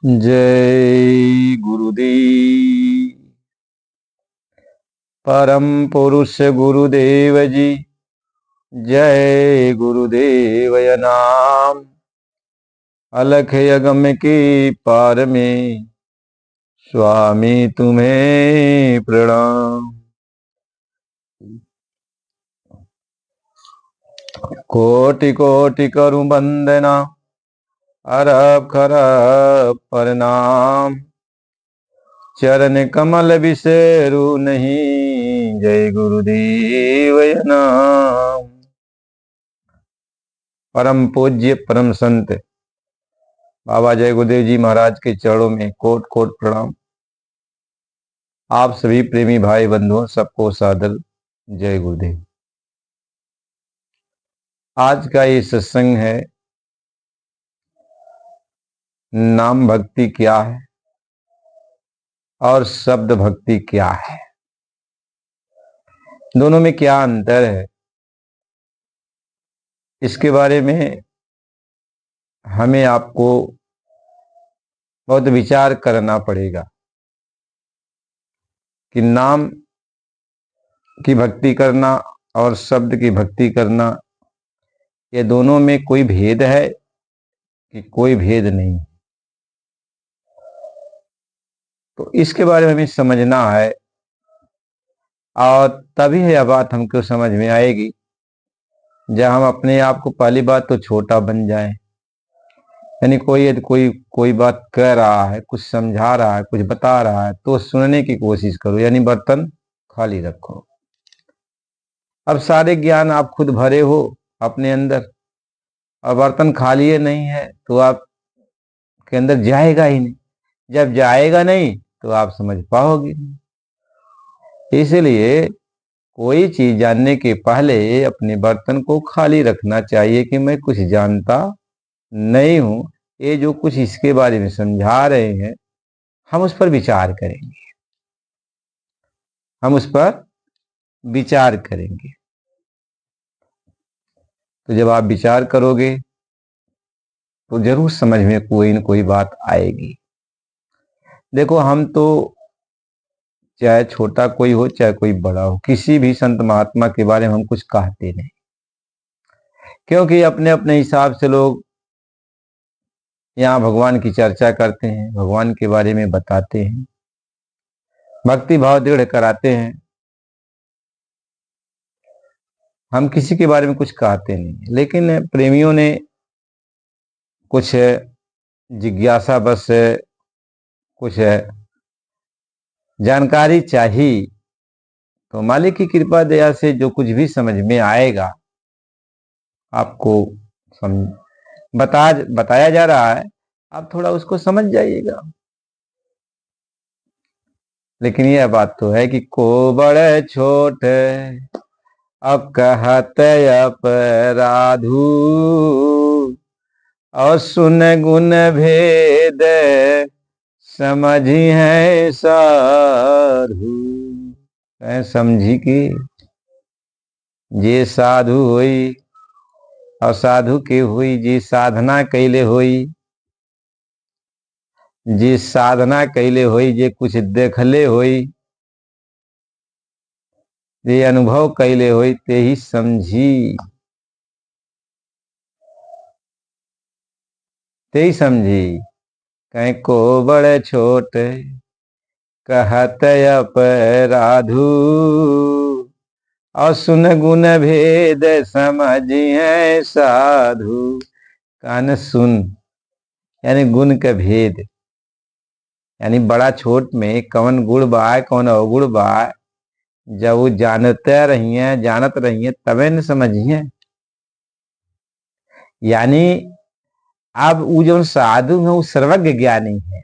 जय गुरुदेव। परम पुरुष गुरुदेव जी, जय गुरुदेव नाम। अलख यगम के पार में स्वामी तुम्हें प्रणाम। कोटि कोटि करूं वंदना, अरब खरब प्रणाम। चरण कमल बिसेरू नहीं, जय गुरुदेव नाम। परम पूज्य परम संत बाबा जय गुरुदेव जी महाराज के चरणों में कोट कोट प्रणाम। आप सभी प्रेमी भाई बंधुओं सबको सादर जय गुरुदेव। आज का ये सत्संग है, नाम भक्ति क्या है और शब्द भक्ति क्या है, दोनों में क्या अंतर है, इसके बारे में हमें आपको बहुत विचार करना पड़ेगा कि नाम की भक्ति करना और शब्द की भक्ति करना, ये दोनों में कोई भेद है कि कोई भेद नहीं। तो इसके बारे में हमें समझना है और तभी यह बात हमको समझ में आएगी जब हम अपने आप को पहली बात तो छोटा बन जाएं। यानी कोई बात कह रहा है, कुछ समझा रहा है, कुछ बता रहा है तो सुनने की कोशिश करो, यानी बर्तन खाली रखो। अब सारे ज्ञान आप खुद भरे हो अपने अंदर और बर्तन खाली है नहीं है तो आप के अंदर जाएगा ही नहीं। जब जाएगा नहीं तो आप समझ पाओगे नहीं। इसलिए कोई चीज जानने के पहले अपने बर्तन को खाली रखना चाहिए कि मैं कुछ जानता नहीं हूं। ये जो कुछ इसके बारे में समझा रहे हैं हम उस पर विचार करेंगे, हम उस पर विचार करेंगे। तो जब आप विचार करोगे तो जरूर समझ में कोई न कोई बात आएगी। देखो, हम तो चाहे छोटा कोई हो चाहे कोई बड़ा हो, किसी भी संत महात्मा के बारे में हम कुछ कहते नहीं, क्योंकि अपने अपने हिसाब से लोग यहाँ भगवान की चर्चा करते हैं, भगवान के बारे में बताते हैं, भक्ति भाव दृढ़ कराते हैं। हम किसी के बारे में कुछ कहते नहीं, लेकिन प्रेमियों ने कुछ जिज्ञासा बस कुछ जानकारी चाहिए तो मालिक की कृपा दया से जो कुछ भी समझ में आएगा आपको बताया जा रहा है, आप थोड़ा उसको समझ जाइएगा। लेकिन यह बात तो है कि को बड़े छोट अब कहत अपराधू, और सुन गुण भेद समझी है साधु। समझी कि जे साधु होई और साधु के हुई, जी साधना कैले होई, जी साधना कैले होई, जे कुछ देखले होई, जे अनुभव कैले होई, ते ही समझी, ते ही समझी। कहीं को बड़े छोट कहत अपराधु, और सुन गुण भेद समझिए साधु। कान सुन यानी गुण का भेद, यानी बड़ा छोट में कौन गुण बा कौन अवगुण बा, जब वो जानते रहिए जानत रहिए तबे न समझिए। यानी अब वो जो साधु है वो सर्वज्ञ ज्ञानी है,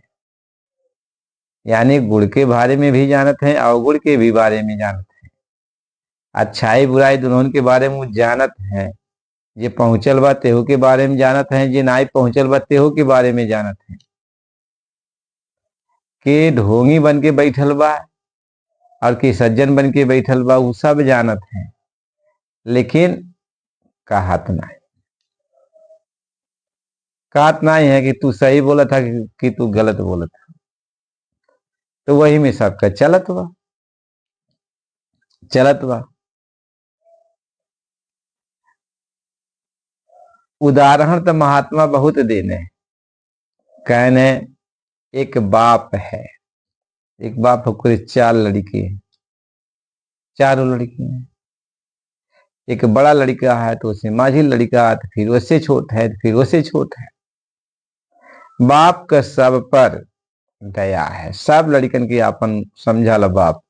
यानी गुण के बारे में भी जानत है, अवगुण के भी बारे में जानत है, अच्छाई बुराई दोनों के बारे में वो जानत है। जे पहुंचल बा तेहू के बारे में जानत है, जे नाई पहुंचल बा तेहू के बारे में जानत है। के ढोंगी बन के बैठल बा और के सज्जन बन के बैठल बा, वो सब जानत है, लेकिन कहत नहीं। कहत नहीं है कि तू सही बोला था कि तू गलत बोला था। तो वही में सबका चलत बा। उदाहरण तो महात्मा बहुत देने कहने। एक बाप है, एक बाप को 4 लड़की है, चारों लड़की हैं। एक बड़ा लड़का है तो उससे माझी लड़का, तो फिर उससे छोट है, तो फिर उससे छोट है। बाप का सब पर दया है, सब लड़कन के आपन समझा ला बाप,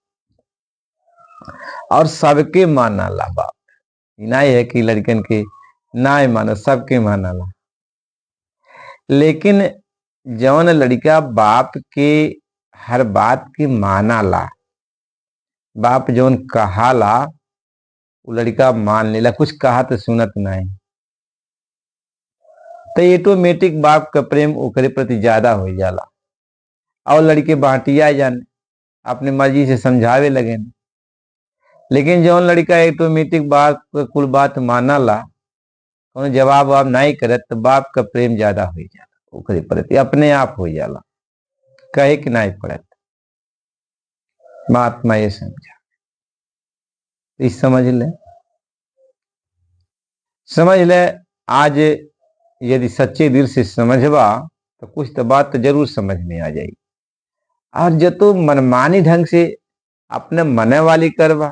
और सबके माना ला बाप। नहीं है कि लड़कन के ना मानो, सबके माना ला। लेकिन जौन लड़का बाप के हर बात की माना ला, बाप जौन कहा ला वो लड़का मान लेला, कुछ कहा तो सुनत नहीं, तो ऑटोमेटिक बाप का प्रेम ओकरे प्रति ज्यादा हो जाला। और लड़के बांटिया जाने अपने मर्जी से समझावे लगे। लेकिन जौन लड़का ऑटोमेटिक बाप का कुल बात माना ला, कौन जवाब वाब नहीं करत, तो बाप का प्रेम ज्यादा हो जाला ओकरे प्रति, अपने आप हो जाला, कहे कि नहीं पड़त। महात्मा ये समझा, इस समझ ले। आज यदि सच्चे दिल से समझबा तो कुछ तो बात तो जरूर समझ में आ जाएगी। और जो तू मनमानी ढंग से अपने मने वाली करवा,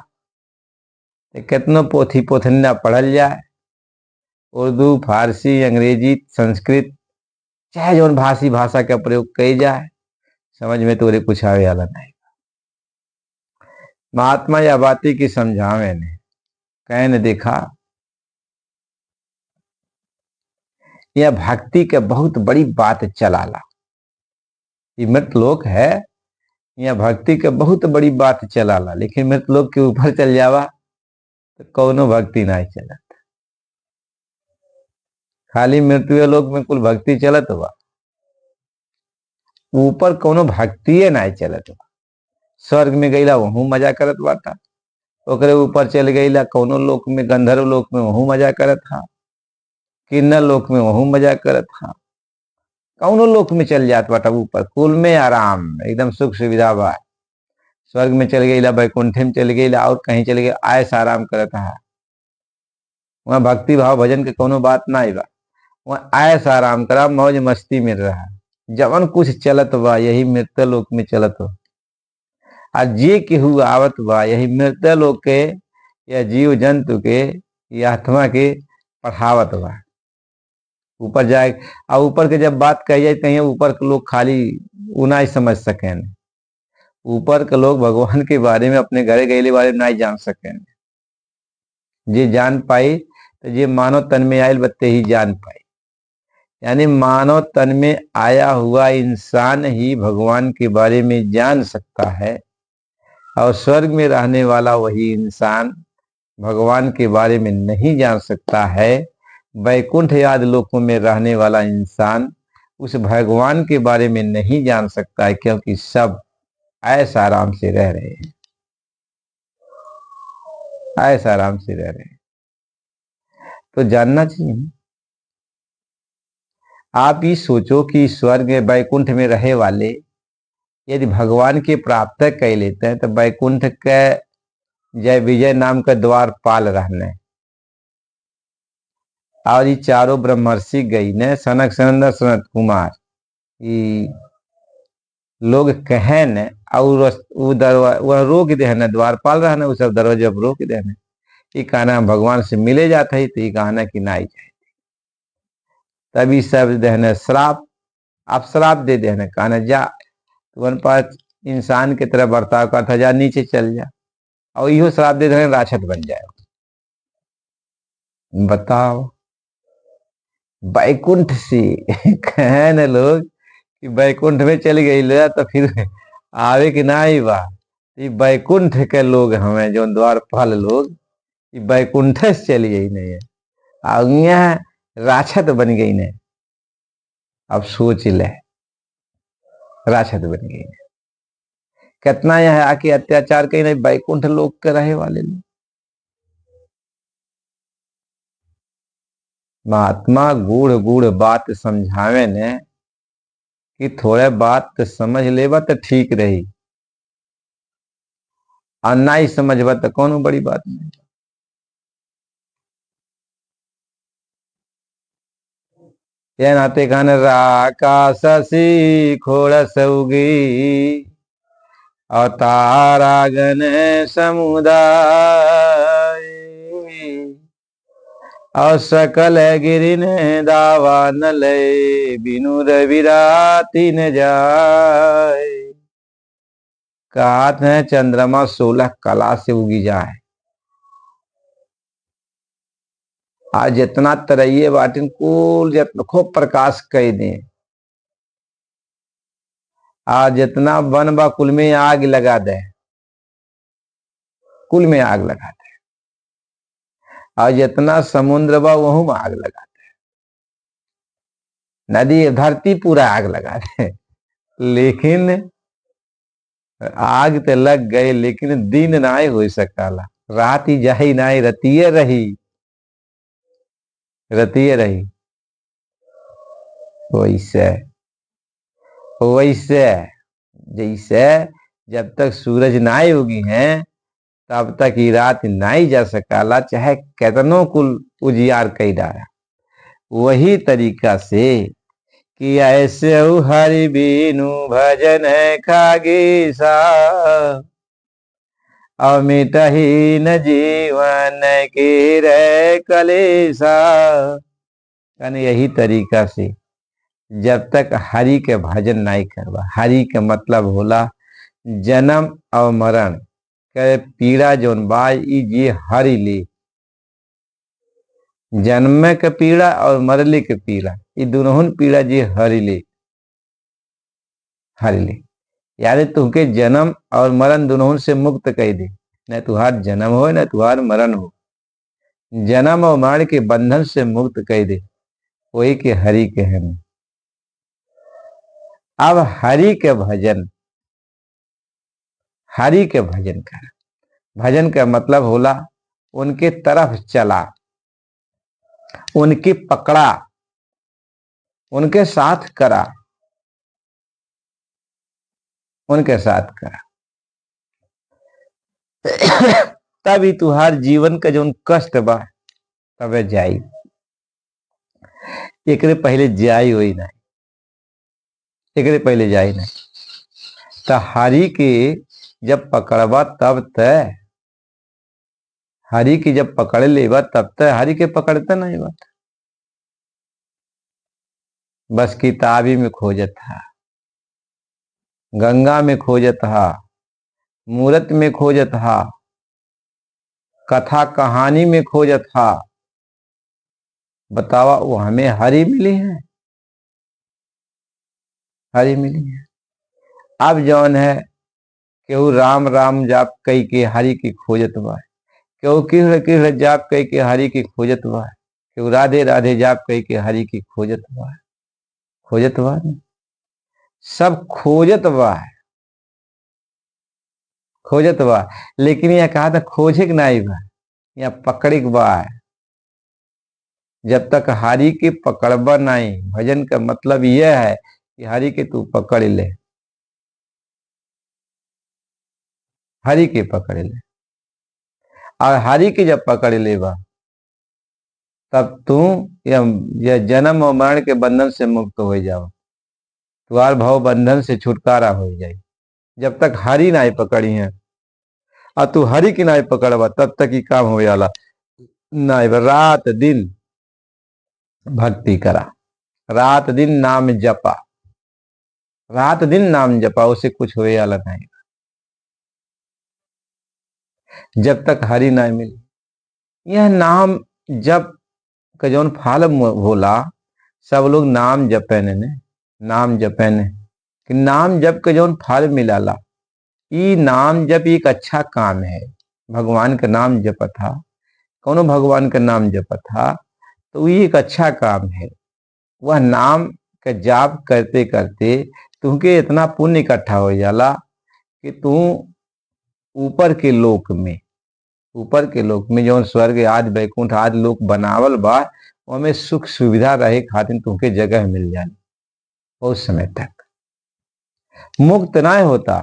तो कितनो पोथी पोथन्ना पढ़ल जाए, उर्दू, फारसी, अंग्रेजी, संस्कृत, चाहे जो भाषी भाषा का प्रयोग कई जाए, समझ में तोरे कुछ आवे वाला नहीं। महात्मा या बाती की समझावे ने कहने देखा, यह भक्ति के बहुत बड़ी बात चलाला। ये मृत लोक है, यह भक्ति के बहुत बड़ी बात चलाला, लेकिन मृत लोक के ऊपर चल जावा तो कौनो भक्ति नहीं चलत। खाली मृत्यु लोक में कुल भक्ति चलत हुआ, ऊपर कौनो भक्ति नहीं चलत हुआ। स्वर्ग में गईला वहू मजा करत बाता, ओकरे ऊपर चल गईला कौनो लोक में, गंधर्व लोक में वहू मजा करत था, किन्नर लोक में वहू मजा करत था, कौनो लोक में चल जात बाटा ऊपर, कुल में आराम एकदम सुख सुविधा बा। स्वर्ग में चल गईला, बैकुंठ में चल गईला, और कहीं चल गए, आयस आराम करत है। वहां भक्ति भाव भजन के कोनो बात ना बा, वहां आयस आराम करा, मौज मस्ती में रहा। जवन कुछ चलत बा यही मृत लोक में चलत हो। आज जे केहू आवत बा यही मृत लोक के, या जीव जंतु के, या आत्मा के पढ़ावत बा। ऊपर जाए, और ऊपर के जब बात कही जाए, कहीं ऊपर के लोग खाली उना ही समझ सके। ऊपर के लोग भगवान के बारे में, अपने घरे गए बारे में नहीं जान सके। जे जान पाई तो जे मानव तन में आयल बत्ते ही जान पाई। यानी मानव तन में आया हुआ इंसान ही भगवान के बारे में जान सकता है, और स्वर्ग में रहने वाला वही इंसान भगवान के बारे में नहीं जान सकता है। वैकुंठ आदि लोकों में रहने वाला इंसान उस भगवान के बारे में नहीं जान सकता है, क्योंकि सब ऐसा आराम से रह रहे हैं, ऐसा आराम से रह रहे हैं। तो जानना चाहिए। आप ही सोचो कि स्वर्ग में वैकुंठ में रहे वाले यदि भगवान के प्राप्त कर लेते हैं, तो वैकुंठ के जय विजय नाम का द्वारपाल रहने, और ये चारों ब्रह्मर्षि गई ने, सनक सनंदन सनत कुमार, ये लोग कहे न, और वो दरवाजा वह रोक दे न, द्वारपाल रहने, वो सब दरवाजा रोक दे न। ये कहना भगवान से मिले जाता ही, तो ये कहना कि ना जाए, तभी सब देने श्राप, आप श्राप दे देने, कहना जा तुम पास इंसान की तरह बर्ताव करता, जा नीचे चल जा, और इहो श्राप दे देने राक्षस बन जाए। बताओ, बैकुंठ से कहे न लोग कि बैकुंठ में चल गई तो फिर आवे कि ना ही बा। ये बैकुंठ के लोग हमें जो द्वारपाल लोग, ये बैकुंठ से चली गई नहीं है, और यहाँ राक्षस बन गई ने। अब सोच ले, राक्षस बन गई ने, कितना यहाँ आके अत्याचार कहीं नहीं बैकुंठ लोग के रहे वाले लोग। महात्मा गूढ़ गूढ़ बात समझावे ने कि थोड़े बात तो समझ लेबा तो ठीक रही, और ना ही समझबा तो कौन बड़ी बात नहीं। ये नाते कहन राकाश खोड़स उगी और तारागण समुदाय, और सकल गिरिन दावा न लय बिनु रविराति न जाए। कहत है चंद्रमा 16 कला से उगी जाए। आज जितना तरैये बाटिन कुल जितना खूब प्रकाश कई दे, आज जितना वन बा कुल में आग लगा दे, कुल में आग लगा दे, और जितना समुद्र बा वहू में आग लगा दे, नदी धरती पूरा आग लगा दे, लेकिन आग तो लग गई, लेकिन दिन ना हो सकाला, रात ही जाही ना रतिये रही, रतिये रही। वैसे वैसे जैसे जब तक सूरज ना उगी है तब तक ही रात नहीं जा सकाला, चाहे कितनों कुल उजियार कई डारा। वही तरीका से कि ऐसे हरि बीनु भजन खागीसा, अमित ही न जीवन की रे कलेसा। यानी यही तरीका से जब तक हरि के भजन नहीं करवा, हरि के मतलब होला जन्म और मरण के पीड़ा जोन बा ये हरि ले, जन्म के पीड़ा और मरले के पीड़ा, ये दोनों पीड़ा जी हरि ले, हरि ले। यानी तुमके जन्म और मरण दोनों से मुक्त कर दे, न तुहार जन्म हो न तुहार मरण हो, जन्म और मरण के बंधन से मुक्त कर दे, वही के हरि के हैं। अब हरि के भजन, हरि के भजन कर, भजन का मतलब होला उनके तरफ चला, उनकी पकड़ा, उनके साथ करा, उनके साथ करा। तभी तुहार जीवन का जो कष्ट बा तबे जाई, एक पहले जाई हुई नहीं, एक पहले जाई नहीं। तो हरि के जब पकड़बा तब तय, हरि की जब पकड़ लेबा तब तक हरि के पकड़ते नहीं बात। बस किताबी में खोजत था, गंगा में खोजत हा, मूर्त में खोजत हा, कथा कहानी में खोजत हा। बतावा वो हमें हरि मिली है, हरि मिली है। अब जौन है केहू राम राम जाप कई के हरि की खोजत बा, केहू कृष्ण कृष्ण जाप कई के हरि की खोजत बा, केहू राधे राधे जाप कई के हरि की खोजत बा, खोजत बा नहीं? सब खोजत बा, खोजत बा। लेकिन यह कहा था खोजे के नहीं बा, या पकड़े के बा। जब तक हरि की पकड़बा नहीं, भजन का मतलब यह है कि हरि के तू पकड़ ले, हरि के पकड़ ले, और हरि के जब पकड़ लेबा तब तू यह जन्म और मरण के बंधन से मुक्त हो जाओ, तुम्हार भाव बंधन से छुटकारा हो जाए। जब तक हरि नहीं पकड़ी है और तू हरि की नहीं पकड़बा तब तक ही काम हो जाला नहीं। रात दिन भक्ति करा, रात दिन नाम जपा, रात दिन नाम जपा, उसे कुछ हो जाला नहीं जब तक हरि नहीं मिली। यह नाम जप का जौन फाल होला, सब लोग नाम जपे ने, नाम जपे ने कि नाम जप के जौन फल मिलाला, ये नाम जप एक अच्छा काम है। भगवान का नाम जप था, कौनो भगवान का नाम जप था तो ये एक अच्छा काम है। वह नाम का जाप करते करते तुमके इतना पुण्य इकट्ठा हो जाला कि तू ऊपर के लोक में, ऊपर के लोक में जो स्वर्ग आदि वैकुंठ आदि लोक बनावल बा, और हमें सुख सुविधा रहे खातिर तुमके जगह मिल जाए बहुत समय तक मुक्त ना होता,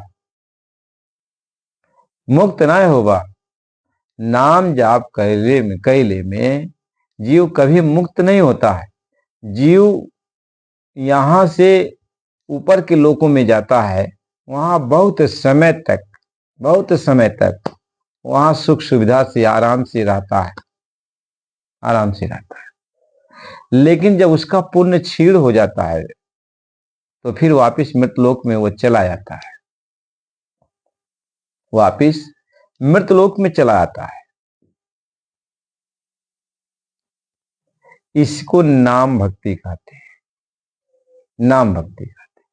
मुक्त ना होगा। नाम जाप कैले में जीव कभी मुक्त नहीं होता है। जीव यहां से ऊपर के लोकों में जाता है, वहां बहुत समय तक वहां सुख सुविधा से आराम से रहता है, आराम से रहता है। लेकिन जब उसका पुण्य क्षीण हो जाता है तो फिर वापिस मृतलोक में वो चला जाता है, वापिस मृतलोक में चला आता है। इसको नाम भक्ति कहते हैं, नाम भक्ति कहते हैं।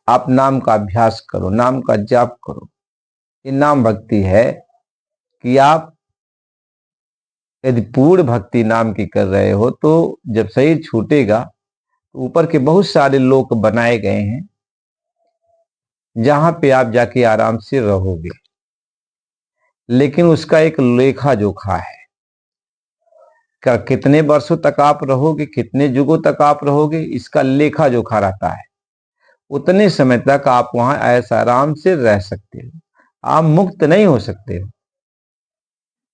आप नाम का अभ्यास करो, नाम का जाप करो। ये नाम भक्ति है कि आप यदि पूर्ण भक्ति नाम की कर रहे हो तो जब शरीर छूटेगा तो ऊपर के बहुत सारे लोक बनाए गए हैं जहां पे आप जाके आराम से रहोगे। लेकिन उसका एक लेखा जोखा है, कितने वर्षों तक आप रहोगे, कितने युगों तक आप रहोगे, इसका लेखा जोखा रहता है। उतने समय तक आप वहां ऐसा आराम से रह सकते हो, आप मुक्त नहीं हो सकते हो।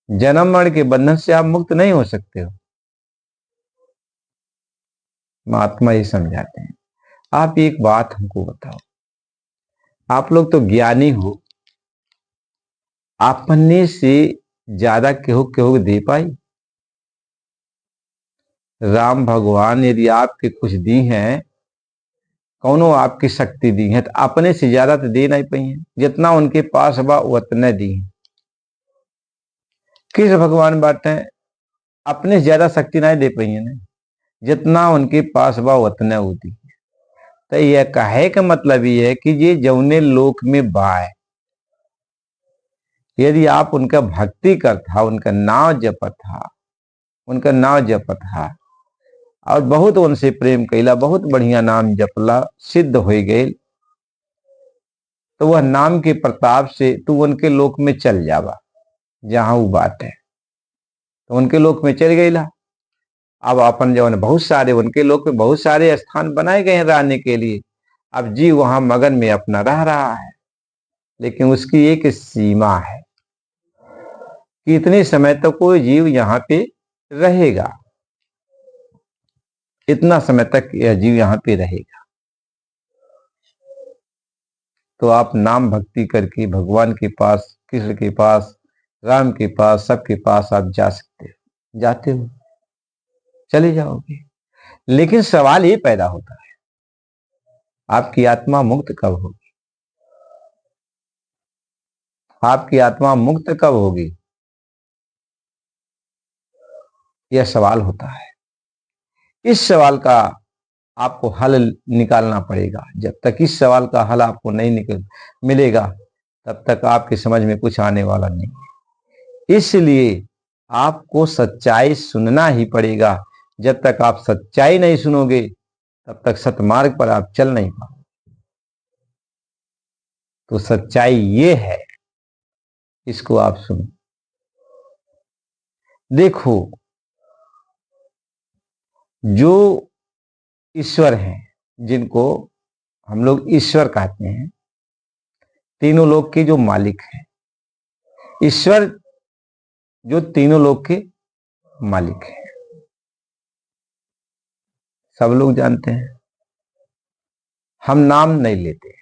जन्म मरण के बंधन से आप मुक्त नहीं हो सकते हो। महात्मा ये समझाते हैं। आप एक बात हमको बताओ, आप लोग तो ज्ञानी हो, अपने से ज्यादा केहू केहू दे पाई? राम भगवान यदि आपके कुछ दी हैं, कौनो आपकी शक्ति दी है, तो अपने से ज्यादा तो दे नहीं पाई है। जितना उनके पास बा उतने दी है। कृष्ण भगवान बाटे अपने से ज्यादा शक्ति नहीं दे पाई है ना, जितना उनके पास बा उतने होती है। तो यह कहे का मतलब ये है कि ये जौने लोक में बाय, यदि आप उनका भक्ति करता, उनका नाम जपत था, उनका नाम जपत था और बहुत उनसे प्रेम कैला, बहुत बढ़िया नाम जपला, सिद्ध हो गए, तो वह नाम के प्रताप से तू उनके लोक में चल जावा जहां वो बात है। तो उनके लोक में चल गईला। अब अपन जो बहुत सारे उनके लोक में बहुत सारे स्थान बनाए गए हैं रहने के लिए। अब जी वहां मगन में अपना रह रहा है, लेकिन उसकी एक सीमा है कि इतने समय तक कोई जीव यहाँ पे रहेगा, इतना समय तक यह जीव यहाँ पे रहेगा। तो आप नाम भक्ति करके भगवान के पास, कृष्ण के पास, राम के पास, सबके पास आप जा सकते हो, जाते हो, चले जाओगे। लेकिन सवाल ये पैदा होता है, आपकी आत्मा मुक्त कब होगी? आपकी आत्मा मुक्त कब होगी, यह सवाल होता है। इस सवाल का आपको हल निकालना पड़ेगा। जब तक इस सवाल का हल आपको नहीं मिलेगा, तब तक आपकी समझ में कुछ आने वाला नहीं। इसलिए आपको सच्चाई सुनना ही पड़ेगा। जब तक आप सच्चाई नहीं सुनोगे, तब तक सतमार्ग पर आप चल नहीं पाओगे। तो सच्चाई ये है, इसको आप सुनो। देखो, जो ईश्वर हैं, जिनको हम लोग ईश्वर कहते हैं, तीनों लोक के जो मालिक हैं, ईश्वर जो तीनों लोक के मालिक हैं, सब लोग जानते हैं। हम नाम नहीं लेते,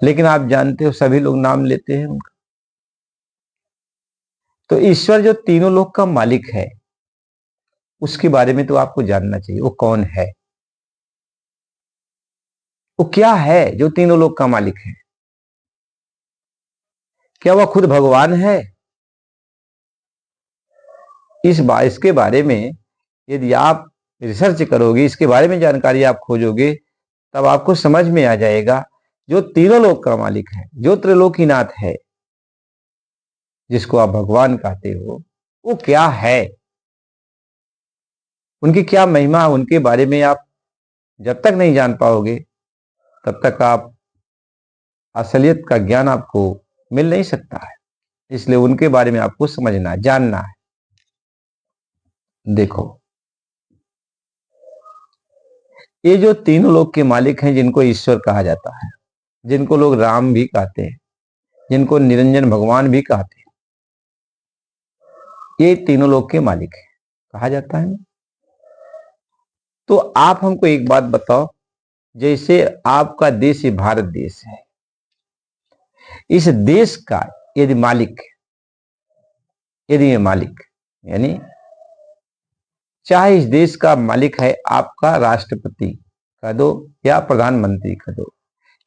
लेकिन आप जानते हो सभी लोग नाम लेते हैं उनका। तो ईश्वर जो तीनों लोक का मालिक है, उसके बारे में तो आपको जानना चाहिए। वो कौन है, वो क्या है जो तीनों लोक का मालिक है? क्या वह खुद भगवान है? इसके बारे में यदि आप रिसर्च करोगे, इसके बारे में जानकारी आप खोजोगे, तब आपको समझ में आ जाएगा जो तीनों लोक का मालिक है, जो त्रिलोकीनाथ है, जिसको आप भगवान कहते हो, वो क्या है, उनकी क्या महिमा, उनके बारे में आप जब तक नहीं जान पाओगे, तब तक आप असलियत का ज्ञान आपको मिल नहीं सकता है। इसलिए उनके बारे में आपको समझना, जानना है। देखो, ये जो तीनों लोक के मालिक हैं, जिनको ईश्वर कहा जाता है, जिनको लोग राम भी कहते हैं, जिनको निरंजन भगवान भी कहते हैं, ये तीनों लोक के मालिक हैं कहा जाता है। तो आप हमको एक बात बताओ, जैसे आपका देश ये भारत देश है, इस देश का यदि मालिक, यदि ये मालिक यानी चाहे इस देश का मालिक है आपका राष्ट्रपति कह दो या प्रधानमंत्री कह दो,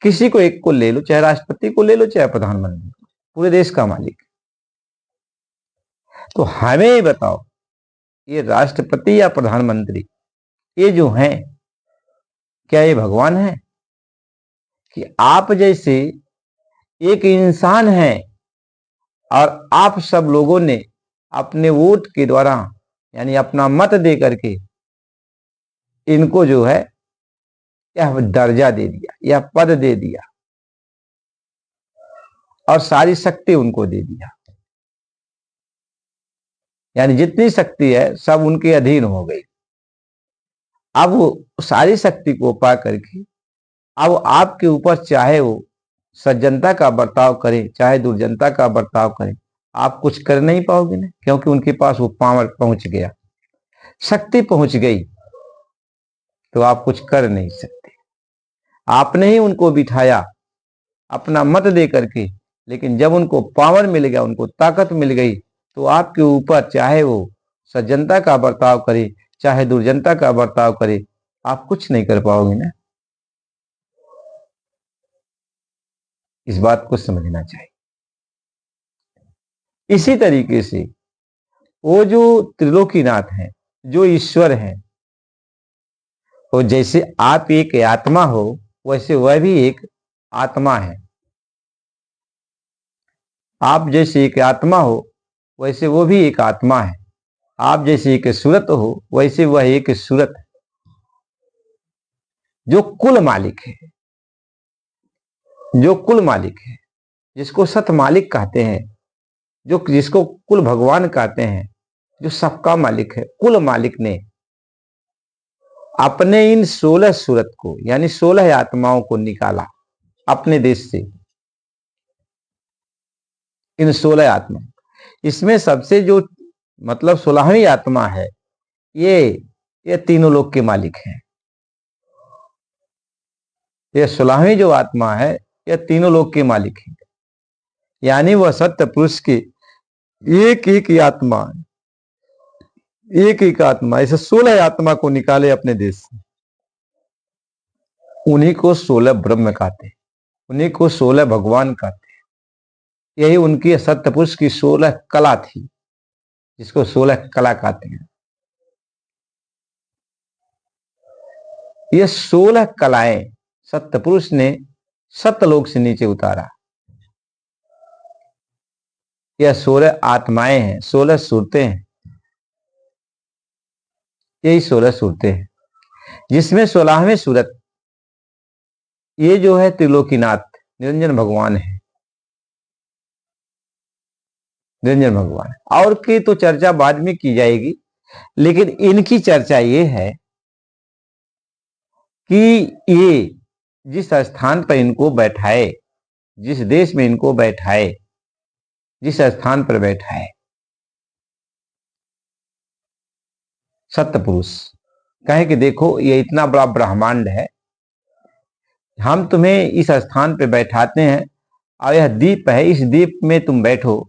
किसी को एक को ले लो, चाहे राष्ट्रपति को ले लो चाहे प्रधानमंत्री, पूरे देश का मालिक। तो हमें बताओ, ये राष्ट्रपति या प्रधानमंत्री ये जो हैं, क्या ये भगवान है? कि आप जैसे एक इंसान है और आप सब लोगों ने अपने वोट के द्वारा यानी अपना मत दे करके इनको जो है यह दर्जा दे दिया, यह पद दे दिया और सारी शक्ति उनको दे दिया, यानी जितनी शक्ति है सब उनके अधीन हो गई। अब वो सारी शक्ति को पा करके अब आपके ऊपर चाहे वो सज्जनता का बर्ताव करे चाहे दुर्जनता का बर्ताव करे, आप कुछ कर नहीं पाओगे ना, क्योंकि उनके पास वो पावर पहुंच गया, शक्ति पहुंच गई, तो आप कुछ कर नहीं सकते। आपने ही उनको बिठाया अपना मत दे करके, लेकिन जब उनको पावर मिल गया, उनको ताकत मिल गई, तो आपके ऊपर चाहे वो सज्जनता का बर्ताव करे चाहे दुर्जनता का बर्ताव करे, आप कुछ नहीं कर पाओगे ना। इस बात को समझना चाहिए। इसी तरीके से वो जो त्रिलोकीनाथ हैं, जो ईश्वर हैं, वो जैसे आप एक आत्मा हो वैसे वह भी एक आत्मा है। आप जैसे एक आत्मा हो वैसे वो भी एक आत्मा है। आप जैसे एक सूरत हो वैसे वह एक सूरत है। जो कुल मालिक है, जो कुल मालिक है, जिसको सत मालिक कहते हैं, जो जिसको कुल भगवान कहते हैं, जो सबका मालिक है, कुल मालिक ने अपने इन 16 सूरत को यानी 16 आत्माओं को निकाला अपने देश से। इन 16 आत्मा, इसमें सबसे जो मतलब 16वीं आत्मा है, ये तीनों लोक के मालिक हैं। ये 16वीं जो आत्मा है यह तीनों लोक के मालिक है, यानी वह सत्य पुरुष की एक एक आत्मा, एक एक आत्मा, ऐसे 16 आत्मा को निकाले अपने देश से। उन्हीं को 16 ब्रह्म कहते हैं, उन्हीं को 16 भगवान कहते हैं। यही उनकी सत्य पुरुष की 16 कला थी, जिसको 16 कला कहते हैं। ये 16 कलाएं सत्य पुरुष ने सत्यलोक से नीचे उतारा। यह 16 आत्माएं हैं, 16 सूरतें हैं। यही 16 सूरतें हैं, जिसमें 16वीं सूरत ये जो है त्रिलोकीनाथ निरंजन भगवान है। निरंजन भगवान और की तो चर्चा बाद में की जाएगी, लेकिन इनकी चर्चा ये है कि ये जिस स्थान पर इनको बैठाए, जिस देश में इनको बैठाए, जिस स्थान पर बैठाए, सत्य पुरुष कहे कि देखो ये इतना बड़ा ब्रह्मांड है, हम तुम्हें इस स्थान पे बैठाते हैं और यह द्वीप है, इस द्वीप में तुम बैठो,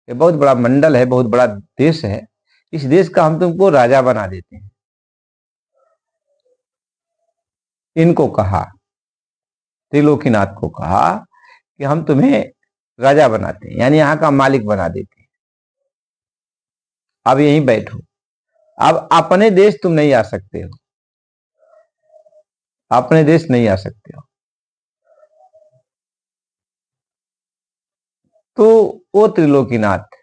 ये बहुत बड़ा मंडल है, बहुत बड़ा देश है, इस देश का हम तुमको राजा बना देते हैं। इनको कहा, त्रिलोकीनाथ को कहा कि हम तुम्हें राजा बनाते हैं, यानी यहाँ का मालिक बना देते हैं, अब यहीं बैठो। अब अपने देश तुम नहीं आ सकते हो, अपने देश नहीं आ सकते हो। तो वो त्रिलोकीनाथ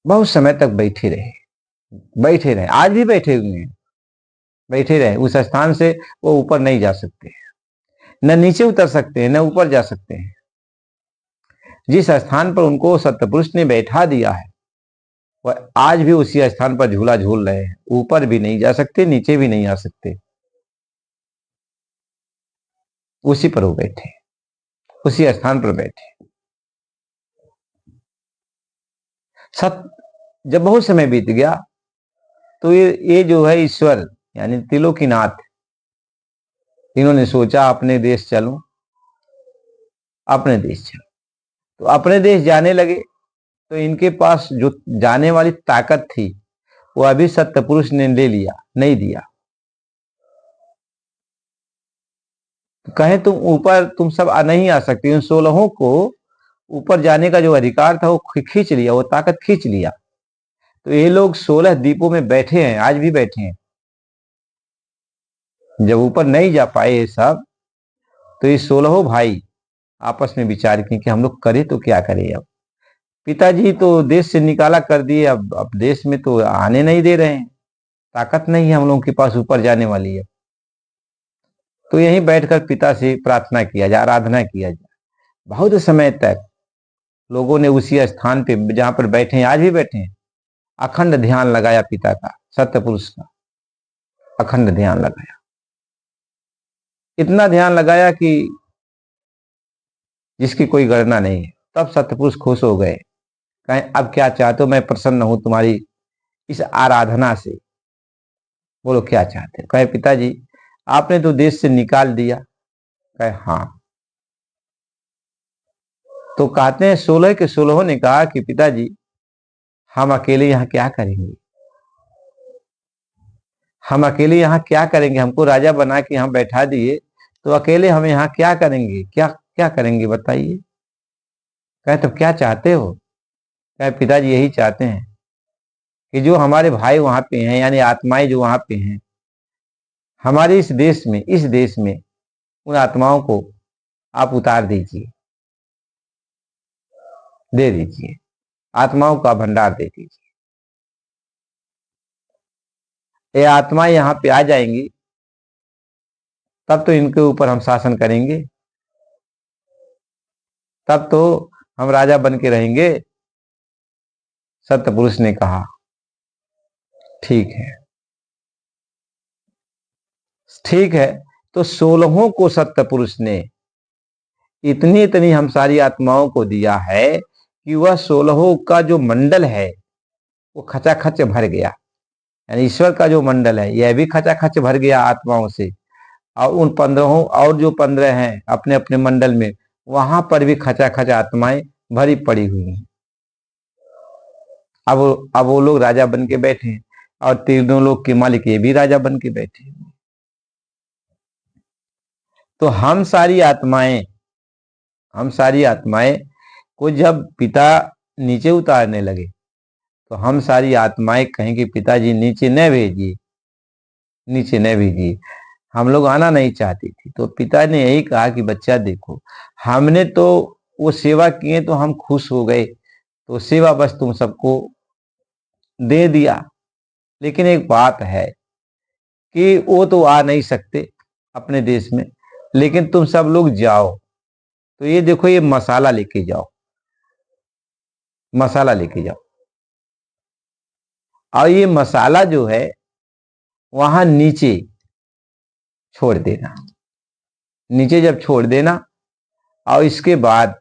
बहुत समय तक बैठे रहे, बैठे रहे, आज भी बैठे हुए हैं, बैठे रहे। उस स्थान से वो ऊपर नहीं जा सकते, न नीचे उतर सकते हैं, न ऊपर जा सकते हैं। जिस स्थान पर उनको सत्यपुरुष ने बैठा दिया है, वह आज भी उसी स्थान पर झूला झूल रहे हैं। ऊपर भी नहीं जा सकते, नीचे भी नहीं आ सकते, उसी पर वो बैठे, उसी स्थान पर बैठे। सत जब बहुत समय बीत गया तो ये जो है ईश्वर यानी त्रिलोकीनाथ, इन्होंने सोचा अपने देश चलूं, अपने देश चलूं। तो अपने देश जाने लगे तो इनके पास जो जाने वाली ताकत थी वो अभी सत्यपुरुष ने ले लिया, नहीं दिया। तो कहे तुम ऊपर, तुम सब नहीं आ सकते। उन 16 को ऊपर जाने का जो अधिकार था वो खींच लिया, वो ताकत खींच लिया। तो ये लोग 16 द्वीपों में बैठे हैं, आज भी बैठे हैं। जब ऊपर नहीं जा पाए ये सब, तो ये 16 भाई आपस में विचार किए कि हम लोग करें तो क्या करें। अब पिताजी तो देश से निकाला कर दिए, अब देश में तो आने नहीं दे रहे हैं, ताकत नहीं है हम लोगों के पास ऊपर जाने वाली है। तो यहीं बैठकर पिता से प्रार्थना किया जाए, आराधना किया जाए। बहुत समय तक लोगों ने उसी स्थान पे जहां पर बैठे हैं, आज भी बैठे हैं, अखंड ध्यान लगाया पिता का, सत्य पुरुष का अखंड ध्यान लगाया। इतना ध्यान लगाया कि जिसकी कोई गणना नहीं है। तब सत्यपुरुष खुश हो गए, कहें अब क्या चाहते हो, मैं प्रसन्न हूं तुम्हारी इस आराधना से। बोलो क्या चाहते हो। कहे पिताजी आपने तो देश से निकाल दिया। कहे हाँ। तो कहते हैं 16 के 16 ने कहा कि पिताजी हम अकेले यहाँ क्या करेंगे, हम अकेले यहाँ क्या करेंगे, हमको राजा बना के यहाँ बैठा दिए, तो अकेले हम यहाँ क्या करेंगे, क्या क्या करेंगे बताइए। कहे तो क्या चाहते हो। कहे पिताजी यही चाहते हैं कि जो हमारे भाई वहां पे हैं, यानी आत्माएं जो वहां पे हैं, हमारे इस देश में उन आत्माओं को आप उतार दीजिए, दे दीजिए, आत्माओं का भंडार दे दीजिए। ये आत्माएं यहाँ पे आ जाएंगी तब तो इनके ऊपर हम शासन करेंगे, तब तो हम राजा बन के रहेंगे। सत्य पुरुष ने कहा ठीक है, ठीक है। तो 16 को सत्य पुरुष ने इतनी इतनी हम सारी आत्माओं को दिया है कि वह 16 का जो मंडल है वो खचाखच भर गया। यानी ईश्वर का जो मंडल है यह भी खचाखच भर गया आत्माओं से। और उन 15 और जो 15 हैं अपने अपने मंडल में, वहां पर भी खचाखच आत्माएं भरी पड़ी हुई हैं। अब वो लोग राजा बन के बैठे हैं और तीनों लोग के मालिक ये भी राजा बन के बैठे हैं। तो हम सारी आत्माएं को जब पिता नीचे उतारने लगे तो हम सारी आत्माएं कहेंगे पिताजी नीचे न भेजिए, नीचे न भेजिए, हम लोग आना नहीं चाहती थी। तो पिता ने यही कहा कि बच्चा देखो, हमने तो वो सेवा किए तो हम खुश हो गए, तो सेवा बस तुम सबको दे दिया। लेकिन एक बात है कि वो तो आ नहीं सकते अपने देश में, लेकिन तुम सब लोग जाओ तो ये देखो ये मसाला लेके जाओ, मसाला लेके जाओ। और ये मसाला जो है वहां नीचे छोड़ देना, नीचे जब छोड़ देना और इसके बाद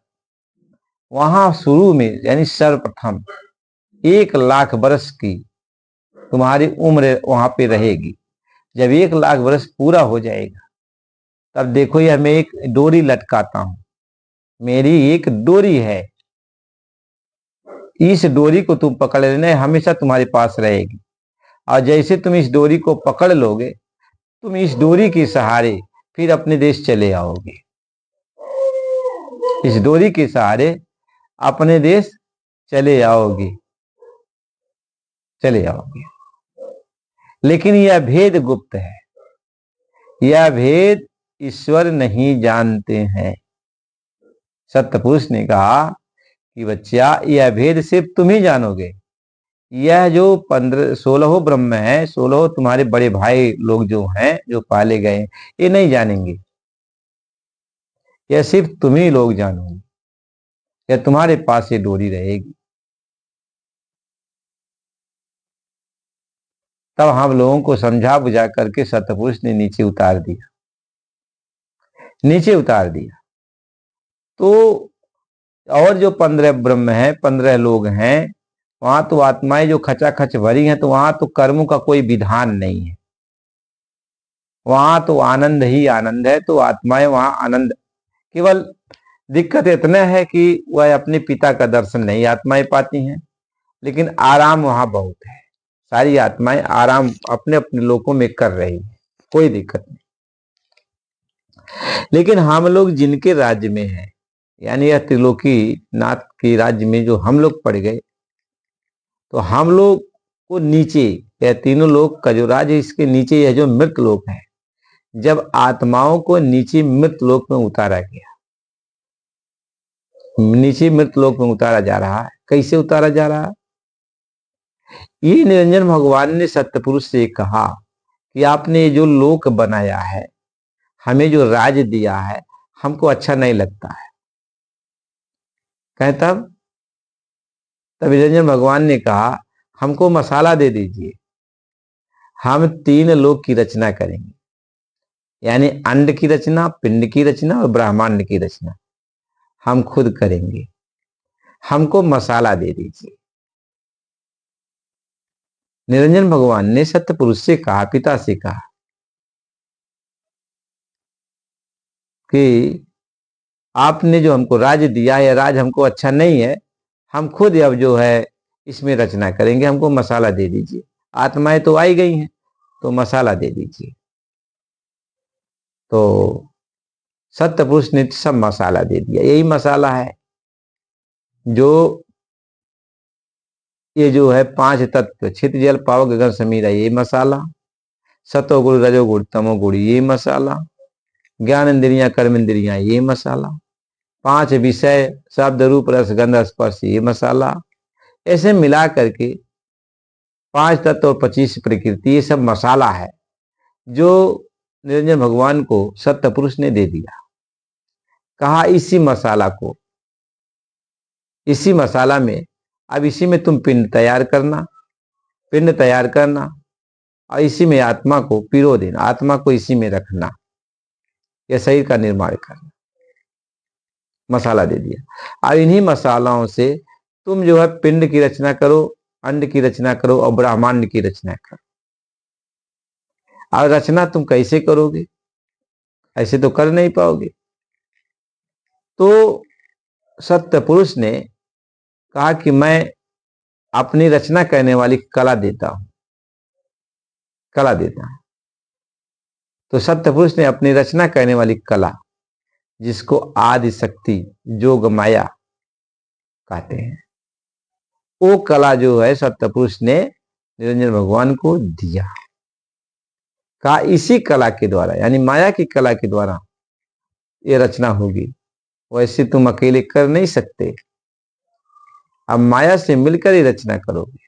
वहां शुरू में यानी सर्वप्रथम 1 लाख वर्ष की तुम्हारी उम्र वहां पे रहेगी। जब 1 लाख वर्ष पूरा हो जाएगा तब देखो ये मैं एक डोरी लटकाता हूं, मेरी एक डोरी है, इस डोरी को तुम पकड़ लेना, हमेशा तुम्हारे पास रहेगी। और जैसे तुम इस डोरी को पकड़ लोगे, तुम इस डोरी के सहारे फिर अपने देश चले आओगे, इस डोरी के सहारे अपने देश चले आओगे, चले आओगे। लेकिन यह भेद गुप्त है, यह भेद ईश्वर नहीं जानते हैं। सत्य पुरुष ने कहा कि बच्चा यह भेद सिर्फ तुम ही जानोगे। यह जो 16 ब्रह्म है, 16 तुम्हारे बड़े भाई लोग जो हैं, जो पाले गए, ये नहीं जानेंगे। यह सिर्फ तुम ही लोग जानोगे, यह तुम्हारे पास ये डोरी रहेगी। तब हम लोगों को समझा बुझा करके सतपुरुष ने नीचे उतार दिया, नीचे उतार दिया। तो और जो 15 ब्रह्म हैं, 15 लोग हैं, वहां तो आत्माएं जो खचाखच भरी हैं, तो वहां तो कर्मों का कोई विधान नहीं है, वहां तो आनंद ही आनंद है। तो आत्माएं वहां आनंद, केवल दिक्कत इतना है कि वह अपने पिता का दर्शन नहीं आत्माएं पाती हैं, लेकिन आराम वहां बहुत है। सारी आत्माएं आराम अपने अपने लोकों में कर रही है, कोई दिक्कत नहीं। लेकिन हम लोग जिनके राज्य में हैं, यानी यह त्रिलोकी नाथ के राज्य में जो हम लोग पड़ गए, तो हम लोग को नीचे, यह तीनों लोग का जो राज्य है, इसके नीचे यह जो मृत लोक है, जब आत्माओं को नीचे मृत लोक में उतारा गया, नीचे मृत लोक में उतारा जा रहा है। कैसे उतारा जा रहा है? ये निरंजन भगवान ने सत्यपुरुष से कहा कि आपने जो लोक बनाया है, हमें जो राज दिया है, हमको अच्छा नहीं लगता है। कहे तब निरंजन भगवान ने कहा हमको मसाला दे दीजिए, हम 3 लोक की रचना करेंगे, यानी अंड की रचना, पिंड की रचना और ब्रह्मांड की रचना हम खुद करेंगे, हमको मसाला दे दीजिए। निरंजन भगवान ने सत्यपुरुष से कहा, पिता से कहा कि आपने जो हमको राज दिया है, राज हमको अच्छा नहीं है, हम खुद अब जो है इसमें रचना करेंगे, हमको मसाला दे दीजिए। आत्माएं तो आई गई हैं, तो मसाला दे दीजिए। तो सत्यपुरुष ने सब मसाला दे दिया। यही मसाला है जो ये जो है 5 तत्व, छित जल पावक गगन समीरा, ये मसाला, सतोगुण रजोगुण तमोगुण, ये मसाला, ज्ञान इंद्रियां कर्म इंद्रियां, ये मसाला, 5 विषय शब्द रूप रस गंध स्पर्श, ये मसाला, ऐसे मिला करके 5 तत्व और 25 प्रकृति, ये सब मसाला है जो निरंजन भगवान को सत्यपुरुष ने दे दिया। कहा इसी मसाला को, इसी मसाला में, अब इसी में तुम पिंड तैयार करना, पिंड तैयार करना, और इसी में आत्मा को पिरो देना, आत्मा को इसी में रखना, यह शरीर का निर्माण करना। मसाला दे दिया। अब इन्हीं मसालाओं से तुम जो है पिंड की रचना करो, अंड की रचना करो और ब्रह्मांड की रचना करो। और रचना तुम कैसे करोगे? ऐसे तो कर नहीं पाओगे। तो सत्य पुरुष ने कहा कि मैं अपनी रचना करने वाली कला देता हूं, कला देता हूं। तो सत्य पुरुष ने अपनी रचना करने वाली कला, जिसको आदि शक्ति जोग माया कहते हैं, वो कला जो है सत्य पुरुष ने निरंजन भगवान को दिया। कहा इसी कला के द्वारा, यानी माया की कला के द्वारा ये रचना होगी, वैसे तुम अकेले कर नहीं सकते, अब माया से मिलकर ही रचना करोगे।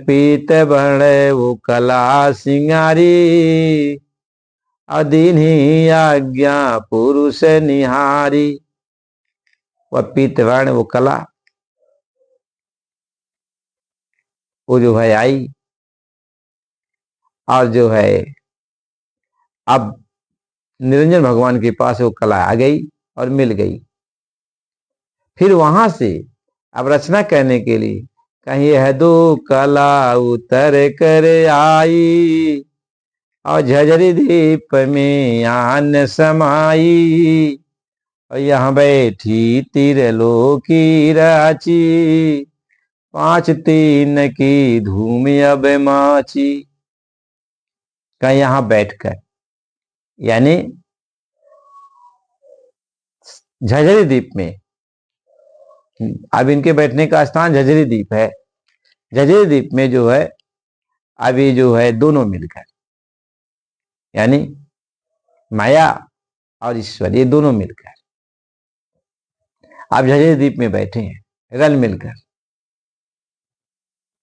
पीत बण वो कला सिंगारी, अधीन ही आज्ञा पुरुष निहारी। वह पीत वर्ण वो कला, वो जो है आई, और जो है अब निरंजन भगवान के पास वो कला आ गई और मिल गई। फिर वहां से अब रचना करने के लिए कहीं यह दो कला उतर कर आई, और झजरी दीप में आन समाई, और यहाँ बैठी तिरलोकी राची, 5 तीन की धूम अब माची। कहीं यहां बैठकर, यानी झझरी द्वीप में, अब इनके बैठने का स्थान झझरी द्वीप है। झझरी द्वीप में जो है अभी जो है दोनों मिलकर, यानी माया और ईश्वर, ये दोनों मिलकर आप झझरी द्वीप में बैठे हैं रल मिलकर।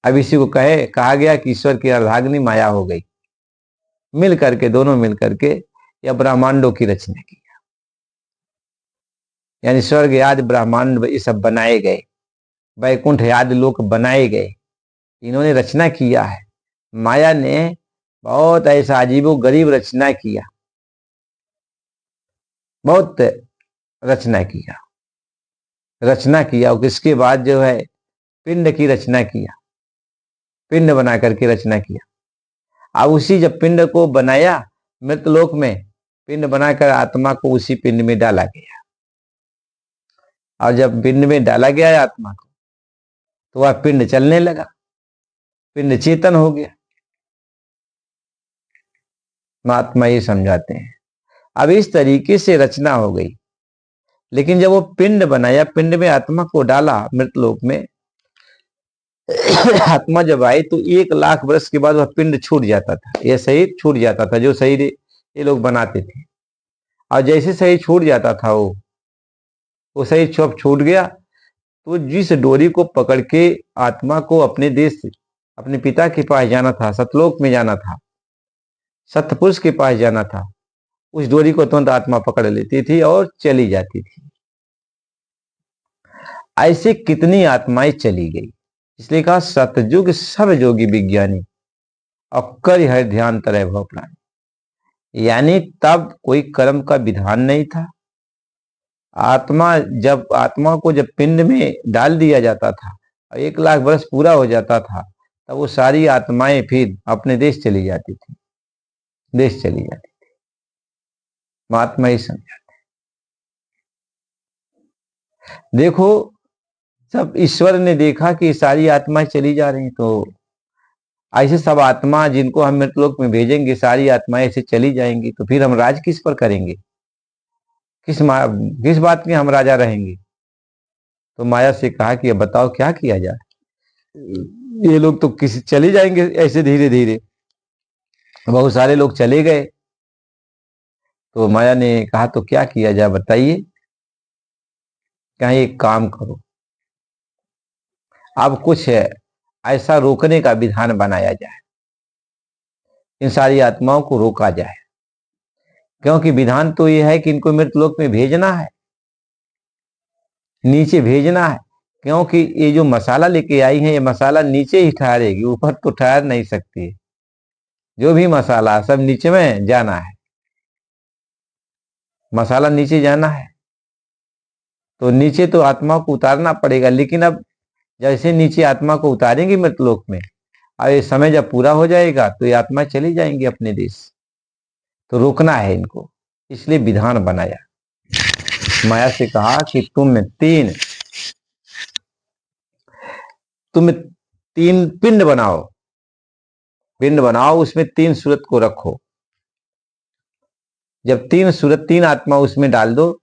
अब इसी को कहा गया कि ईश्वर की अर्धाग्नि माया हो गई, मिल करके, दोनों मिल करके या ब्रह्मांडों की रचना की, यानी स्वर्ग आदि ब्रह्मांड ये सब बनाए गए, वैकुंठ आदि लोक बनाए गए, इन्होंने रचना किया है। माया ने बहुत ऐसा अजीबो गरीब रचना किया, बहुत रचना किया और इसके बाद जो है पिंड की रचना किया, पिंड बना करके रचना किया। अब उसी जब पिंड को बनाया मृतलोक में, पिंड बनाकर आत्मा को उसी पिंड में डाला गया। और जब पिंड में डाला गया आत्मा को, तो वह पिंड चलने लगा, पिंड चेतन हो गया। महात्मा ये समझाते हैं। अब इस तरीके से रचना हो गई, लेकिन जब वो पिंड बनाया, पिंड में आत्मा को डाला मृतलोक में, आत्मा जब आई तो 1 लाख वर्ष के बाद वह पिंड छूट जाता था, यह शरीर छूट जाता था जो शरीर ये लोग बनाते थे। और जैसे शरीर छूट जाता था वो शरीर छुप छूट गया, तो जिस डोरी को पकड़ के आत्मा को अपने देश, अपने पिता के पास जाना था, सतलोक में जाना था, सतपुरुष के पास जाना था, उस डोरी को तुरंत आत्मा पकड़ लेती थी और चली जाती थी। ऐसे कितनी आत्माएं चली गई, इसलिए कहा सतयुग सब योगी विज्ञानी अक्कर हर ध्यान तरह भव प्राणी। यानी तब कोई कर्म का विधान नहीं था। आत्मा को जब पिंड में डाल दिया जाता था और 1 लाख वर्ष पूरा हो जाता था, तब वो सारी आत्माएं फिर अपने देश चली जाती थी, देश चली जाती थी। महात्मा ही समझाते। देखो, जब ईश्वर ने देखा कि सारी आत्माएं चली जा रही, तो ऐसे सब आत्मा जिनको हम मृतलोक में भेजेंगे, सारी आत्माएं ऐसे चली जाएंगी, तो फिर हम राज किस पर करेंगे, किस बात के हम राजा रहेंगे। तो माया से कहा कि अब बताओ क्या किया जाए, ये लोग तो किसी चले जाएंगे ऐसे धीरे धीरे। बहुत सारे लोग चले गए, तो माया ने कहा तो क्या किया जाए बताइए। कहा एक काम करो, अब कुछ है ऐसा रोकने का विधान बनाया जाए, इन सारी आत्माओं को रोका जाए। क्योंकि विधान तो यह है कि इनको मृतलोक में भेजना है, नीचे भेजना है। क्योंकि ये जो मसाला लेके आई है, ये मसाला नीचे ही ठहरेगी, ऊपर तो ठहर नहीं सकती। जो भी मसाला सब नीचे में जाना है, मसाला नीचे जाना है, तो नीचे तो आत्मा को उतारना पड़ेगा। लेकिन अब जैसे नीचे आत्मा को उतारेंगे मृतलोक में, और ये समय जब पूरा हो जाएगा तो ये आत्मा चली जाएंगी अपने देश। तो रोकना है इनको, इसलिए विधान बनाया। माया से कहा कि तुम तीन पिंड बनाओ, उसमें 3 सूरत को रखो। जब 3 सूरत, 3 आत्मा उसमें डाल दो,